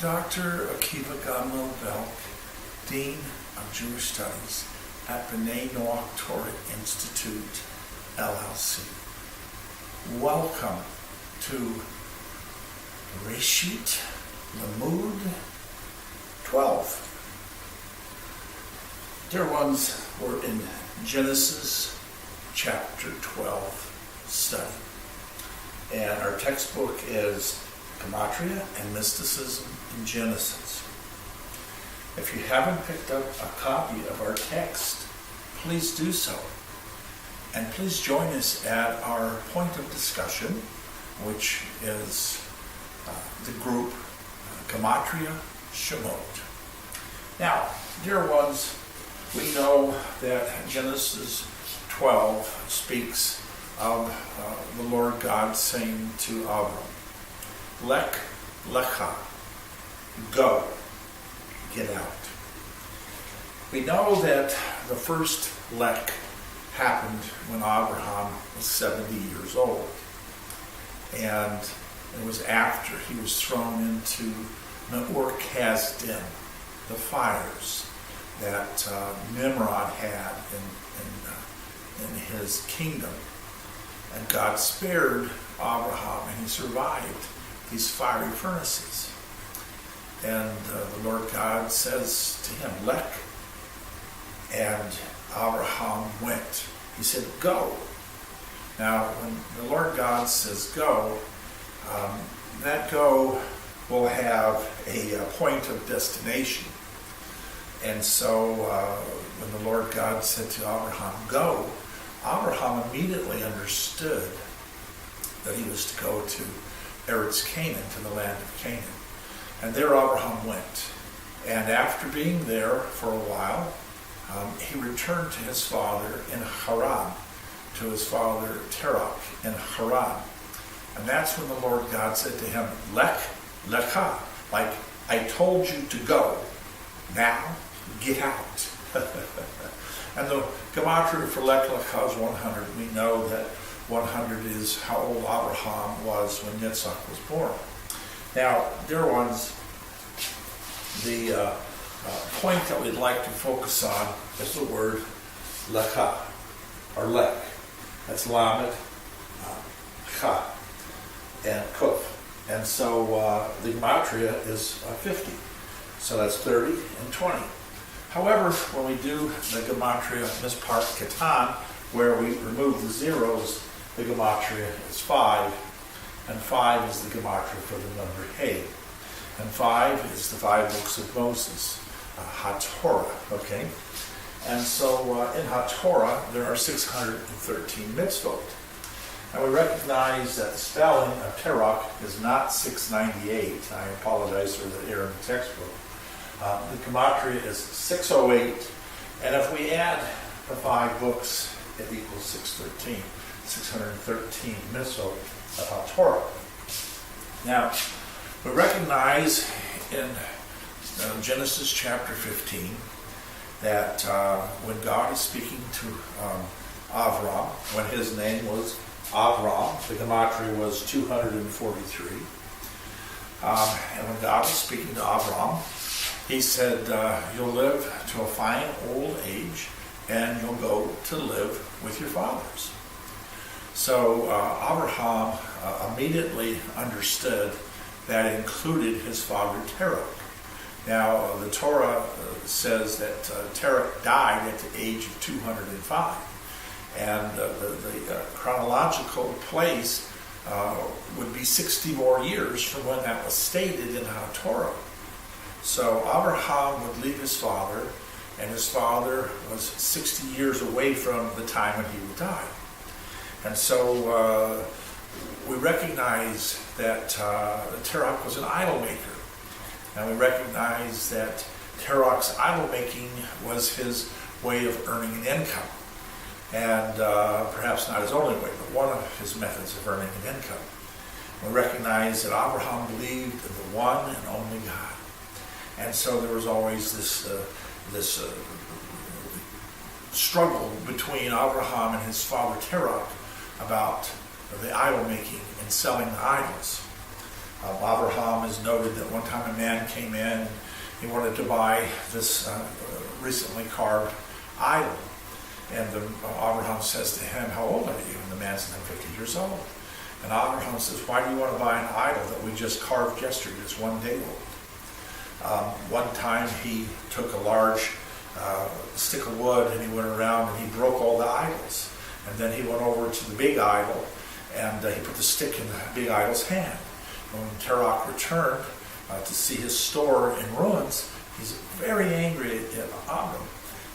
Dr. Akiva Gamliel Belk, Dean of Jewish Studies at Noach Torah Institute, LLC. Welcome to Bereisheit, Limood 12. Dear ones, we're in Genesis chapter 12 study. And our textbook is Gematria and Mysticism in Genesis. If you haven't picked up a copy of our text, please do so. And please join us at our point of discussion, which is the group Gematria Shemot. Now, dear ones, we know that Genesis 12 speaks of the Lord God saying to Avram, Lek lecha, go, get out. We know that the first Lek happened when Abraham was 70 years old. And it was after he was thrown into Ur-Kasdim, the fires that Nimrod had in his kingdom. And God spared Abraham, and he survived these fiery furnaces. And the Lord God says to him, Lek. And Abraham went. He said, go. Now, when the Lord God says go, that go will have a point of destination. And so when the Lord God said to Abraham, go, Abraham immediately understood that he was to go to Eretz Canaan, to the land of Canaan. And there Abraham went. And after being there for a while, he returned to his father in Haran, to his father Terach in Haran. And that's when the Lord God said to him, Lek lecha, like I told you to go, now get out. And the Gematria for Lek lecha is 100. We know that 100 is how old Abraham was when Yitzhak was born. Now, dear ones, the point that we'd like to focus on is the word lecha, or lek. That's lamed, cha, and kuf. And so the Gematria is 50. So that's 30 and 20. However, when we do the Gematria mispart katan, where we remove the zeros, the Gematria is 5. And 5 is the Gematria for the number Hey. And 5 is the 5 books of Moses, HaTorah, okay? And so in HaTorah, there are 613 mitzvot. And we recognize that the spelling of Terach is not 698. I apologize for the error in the textbook. The Gematria is 608. And if we add the 5 books, it equals 613. 613 mitzvot of HaTorah. Now, we recognize in Genesis chapter 15 that when God is speaking to Avram, when his name was Avram, the Gematria was 243. And when God was speaking to Avram, he said, you'll live to a fine old age, and you'll go to live with your fathers. So Abraham immediately understood that it included his father Terach. Now, the Torah says that Terach died at the age of 205. And the chronological place would be 60 more years from when that was stated in Torah. So Abraham would leave his father, and his father was 60 years away from the time when he would die. And so we recognize that Terach was an idol maker. And we recognize that Terach's idol making was his way of earning an income. And perhaps not his only way, but one of his methods of earning an income. We recognize that Abraham believed in the one and only God. And so there was always this struggle between Abraham and his father Terach about the idol making and selling the idols. Avraham is noted that one time a man came in and he wanted to buy this recently carved idol. And Avraham says to him, "How old are you?" And the man says, "I'm 50 years old." And Avraham says, "Why do you want to buy an idol that we just carved yesterday? It's one day old." One time he took a large stick of wood and he went around and he broke all the idols. And then he went over to the big idol and he put the stick in the big idol's hand. When Terach returned to see his store in ruins, he's very angry at Avram.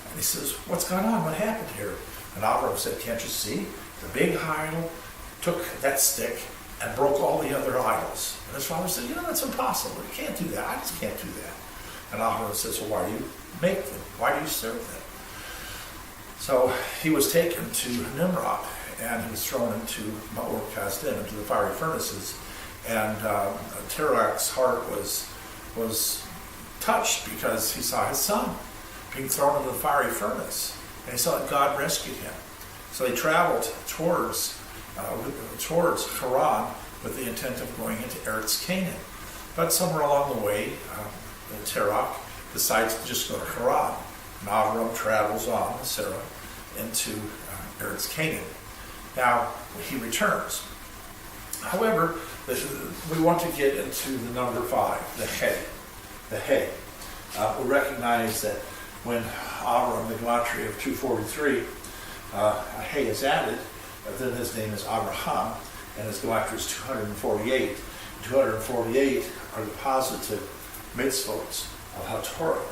And he says, "What's going on? What happened here?" And Avram said, "Can't you see? The big idol took that stick and broke all the other idols." And his father said, "That's impossible. You can't do that. I just can't do that." And Avram says, "Well, why do you make them? Why do you serve them?" So he was taken to Nimrod and he was thrown into Ma'or Kasdim, into the fiery furnaces. And Terach's heart was touched because he saw his son being thrown into the fiery furnace. And he saw that God rescued him. So he traveled towards Haran with the intent of going into Eretz Canaan. But somewhere along the way, Terach decides to just go to Haran. And Avram travels on with Sarah into Eretz Canaan. Now, he returns. However, we want to get into the number 5, the Hay. The Hay. We recognize that when Avram, the Gematria of 243, a Hay is added, then his name is Abraham, and his Gematria is 248. 248 are the positive mitzvot of HaTorah.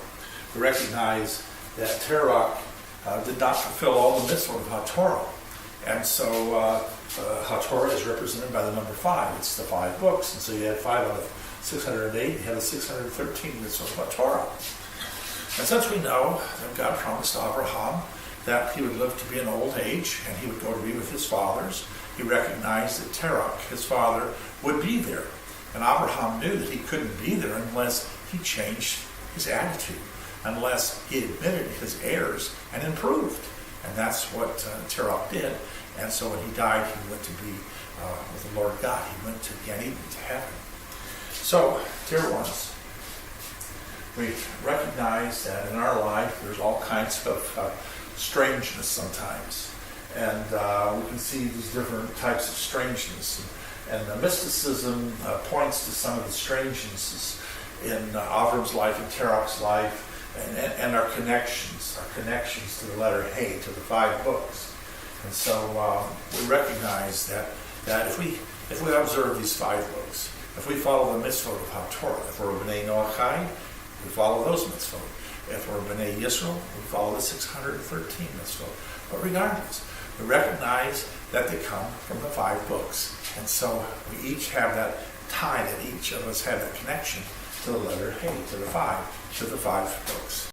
We recognize that Terach did not fulfill all the mitzvot of HaTorah. And so HaTorah is represented by the number 5. It's the 5 books. And so you have 5 out of 608. You have the 613 mitzvot of HaTorah. And since we know that God promised Abraham that he would live to be an old age and he would go to be with his fathers, he recognized that Terach, his father, would be there. And Abraham knew that he couldn't be there unless he changed his attitude, unless he admitted his errors and improved. And that's what Terach did. And so when he died, he went to be with the Lord God. He went to Gan Eden, to heaven. So, dear ones, we recognize that in our life there's all kinds of strangeness sometimes. And we can see these different types of strangeness. And the mysticism points to some of the strangenesses in Avram's life and Terach's life, and our connections to the letter Hay, to the 5 books. And so we recognize that if we observe these 5 books, if we follow the mitzvot of HaTorah, if we're B'nai Noach, we follow those mitzvot. If we're B'nai Yisrael, we follow the 613 mitzvot. But regardless, we recognize that they come from the 5 books. And so we each have that tie, that each of us have that connection to the letter Hay, to the 5 books.